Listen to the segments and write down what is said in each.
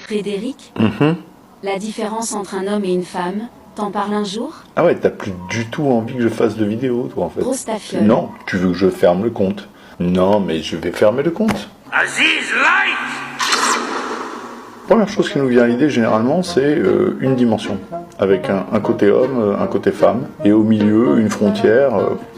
Frédéric, Mhm. la différence entre un homme et une femme, t'en parles un jour? Ah ouais, t'as plus du tout envie que je fasse de vidéo, toi, en fait. Grosse tafiole. Non, tu veux que je ferme le compte. Non, mais je vais fermer le compte. Aziz Light! Première chose qui nous vient à l'idée, généralement, c'est une dimension. Avec un côté homme, un côté femme. Et au milieu, une frontière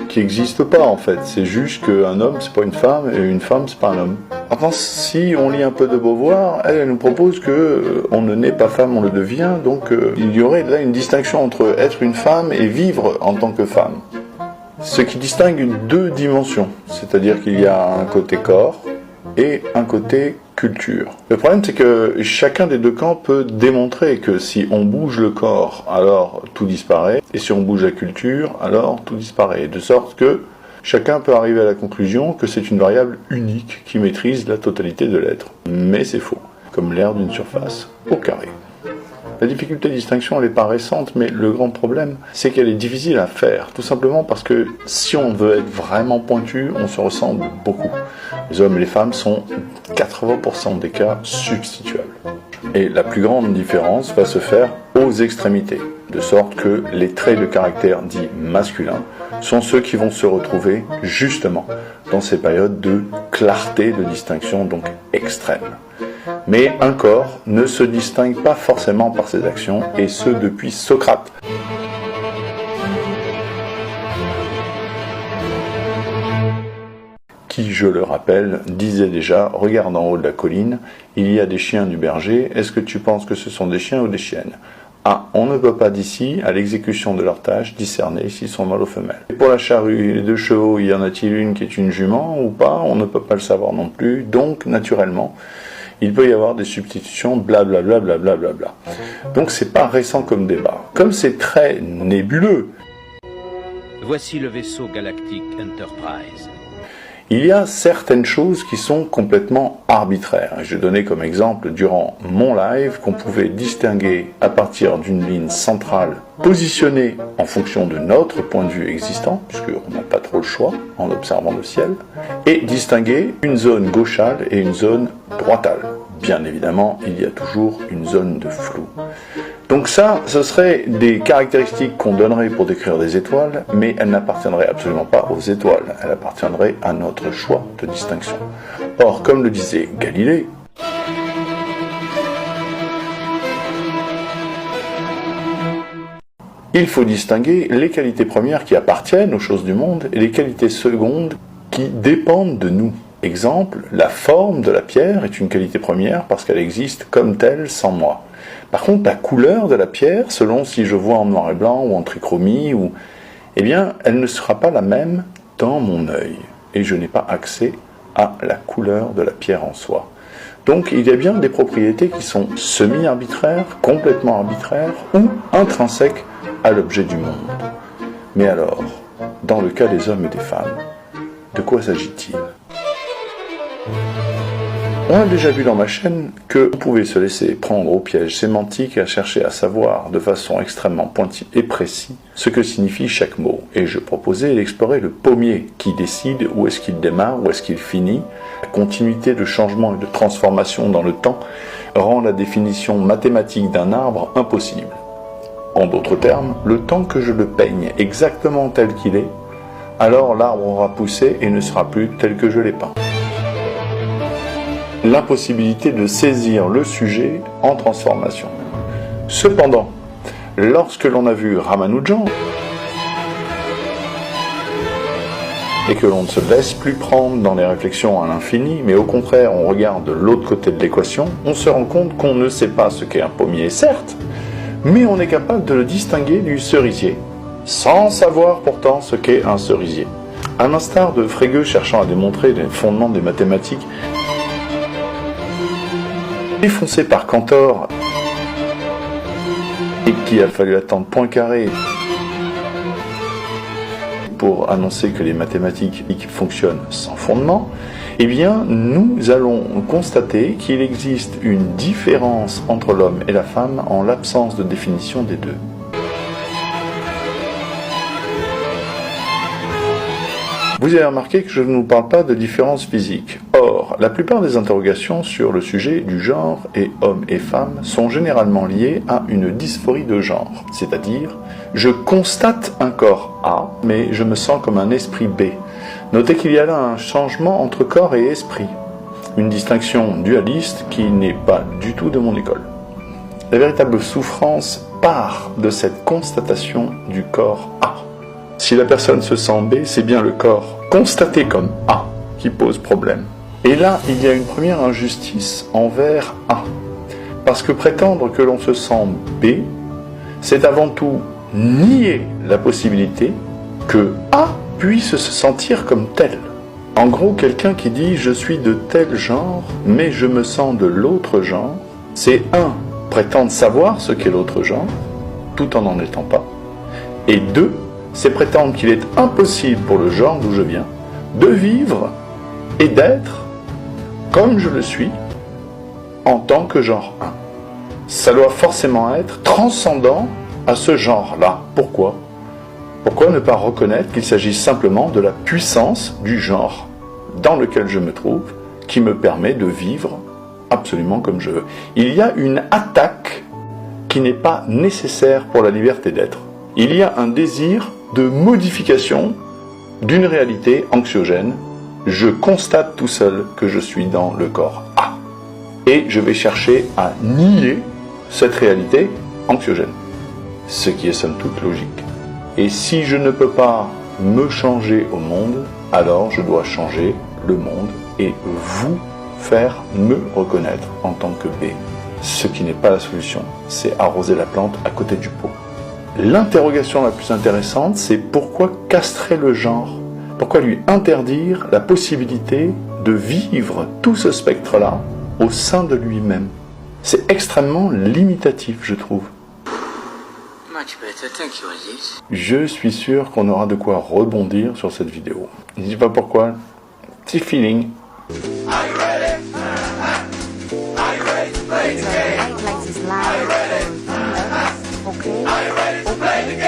qui n'existe pas, en fait. C'est juste qu'un homme, c'est pas une femme, et une femme, c'est pas un homme. Enfin, si on lit un peu de Beauvoir, elle nous propose que on ne naît pas femme, on le devient. Donc, il y aurait là une distinction entre être une femme et vivre en tant que femme. Ce qui distingue deux dimensions. C'est-à-dire qu'il y a un côté corps et un côté culture. Le problème, c'est que chacun des deux camps peut démontrer que si on bouge le corps, alors tout disparaît, et si on bouge la culture, alors tout disparaît. De sorte que chacun peut arriver à la conclusion que c'est une variable unique qui maîtrise la totalité de l'être. Mais c'est faux, comme l'aire d'une surface au carré. La difficulté de distinction, elle n'est pas récente, mais le grand problème, c'est qu'elle est difficile à faire, tout simplement parce que si on veut être vraiment pointu, on se ressemble beaucoup. Les hommes et les femmes sont 80% des cas substituables. Et la plus grande différence va se faire aux extrémités, de sorte que les traits de caractère dits masculins sont ceux qui vont se retrouver justement dans ces périodes de clarté de distinction, donc extrême. Mais un corps ne se distingue pas forcément par ses actions, et ce depuis Socrate. Qui, je le rappelle, disait déjà, regarde en haut de la colline, il y a des chiens du berger, est-ce que tu penses que ce sont des chiens ou des chiennes? Ah, on ne peut pas d'ici, à l'exécution de leur tâche, discerner s'ils sont mâles ou femelles. Et pour la charrue, les deux chevaux, y en a-t-il une qui est une jument ou pas? On ne peut pas le savoir non plus, donc naturellement, il peut y avoir des substitutions, blablabla, blablabla. Bla. Donc c'est pas récent comme débat. Comme c'est très nébuleux, Voici le vaisseau galactique Enterprise. il y a certaines choses qui sont complètement arbitraires. Je donnais comme exemple durant mon live qu'on pouvait distinguer à partir d'une ligne centrale positionnée en fonction de notre point de vue existant, puisqu'on n'a pas trop le choix en observant le ciel, et distinguer une zone gauchale et une zone droitale. Bien évidemment, il y a toujours une zone de flou. Donc ça, ce serait des caractéristiques qu'on donnerait pour décrire des étoiles, mais elles n'appartiendraient absolument pas aux étoiles, elles appartiendraient à notre choix de distinction. Or, comme le disait Galilée, il faut distinguer les qualités premières qui appartiennent aux choses du monde et les qualités secondes qui dépendent de nous. Exemple, la forme de la pierre est une qualité première parce qu'elle existe comme telle sans moi. Par contre, la couleur de la pierre, selon si je vois en noir et blanc ou en trichromie, eh bien, elle ne sera pas la même dans mon œil. Et je n'ai pas accès à la couleur de la pierre en soi. Donc, il y a bien des propriétés qui sont semi-arbitraires, complètement arbitraires ou intrinsèques à l'objet du monde. Mais alors, dans le cas des hommes et des femmes, de quoi s'agit-il ? On a déjà vu dans ma chaîne que vous pouvez se laisser prendre au piège sémantique et à chercher à savoir de façon extrêmement pointue et précise ce que signifie chaque mot. Et je proposais d'explorer le pommier qui décide où est-ce qu'il démarre, où est-ce qu'il finit. La continuité de changement et de transformation dans le temps rend la définition mathématique d'un arbre impossible. En d'autres termes, le temps que je le peigne exactement tel qu'il est, alors l'arbre aura poussé et ne sera plus tel que je l'ai peint. L'impossibilité de saisir le sujet en transformation. Cependant, lorsque l'on a vu Ramanujan et que l'on ne se laisse plus prendre dans les réflexions à l'infini, mais au contraire on regarde de l'autre côté de l'équation, on se rend compte qu'on ne sait pas ce qu'est un pommier, certes, mais on est capable de le distinguer du cerisier, sans savoir pourtant ce qu'est un cerisier. À l'instar de Frege cherchant à démontrer les fondements des mathématiques, défoncé par Cantor et qu'il a fallu attendre Poincaré pour annoncer que les mathématiques fonctionnent sans fondement, eh bien nous allons constater qu'il existe une différence entre l'homme et la femme en l'absence de définition des deux. Vous avez remarqué que je ne vous parle pas de différence physique. Or, la plupart des interrogations sur le sujet du genre et hommes et femmes sont généralement liées à une dysphorie de genre. C'est-à-dire, je constate un corps A, mais je me sens comme un esprit B. Notez qu'il y a là un changement entre corps et esprit. Une distinction dualiste qui n'est pas du tout de mon école. La véritable souffrance part de cette constatation du corps A. Si la personne se sent B, c'est bien le corps constaté comme A qui pose problème. Et là, il y a une première injustice envers A. Parce que prétendre que l'on se sent B, c'est avant tout nier la possibilité que A puisse se sentir comme tel. En gros, quelqu'un qui dit « je suis de tel genre, mais je me sens de l'autre genre », c'est prétendre savoir ce qu'est l'autre genre, tout en n'en étant pas, et 2, c'est prétendre qu'il est impossible pour le genre d'où je viens de vivre et d'être comme je le suis en tant que genre 1. Ça doit forcément être transcendant à ce genre-là. Pourquoi ? Pourquoi ne pas reconnaître qu'il s'agit simplement de la puissance du genre dans lequel je me trouve, qui me permet de vivre absolument comme je veux. Il y a une attaque qui n'est pas nécessaire pour la liberté d'être. Il y a un désir de modification d'une réalité anxiogène. Je constate tout seul que je suis dans le corps A. Et je vais chercher à nier cette réalité anxiogène. Ce qui est somme toute logique. Et si je ne peux pas me changer au monde, alors je dois changer le monde et vous faire me reconnaître en tant que B. Ce qui n'est pas la solution, c'est arroser la plante à côté du pot. L'interrogation la plus intéressante, c'est pourquoi castrer le genre ? Pourquoi lui interdire la possibilité de vivre tout ce spectre-là au sein de lui-même ? C'est extrêmement limitatif, je trouve. Je suis sûr qu'on aura de quoi rebondir sur cette vidéo. Je ne sais pas pourquoi, petit feeling. Are you ready? Are you ready to play the game? Are you ready? Okay. Are you ready to play the game?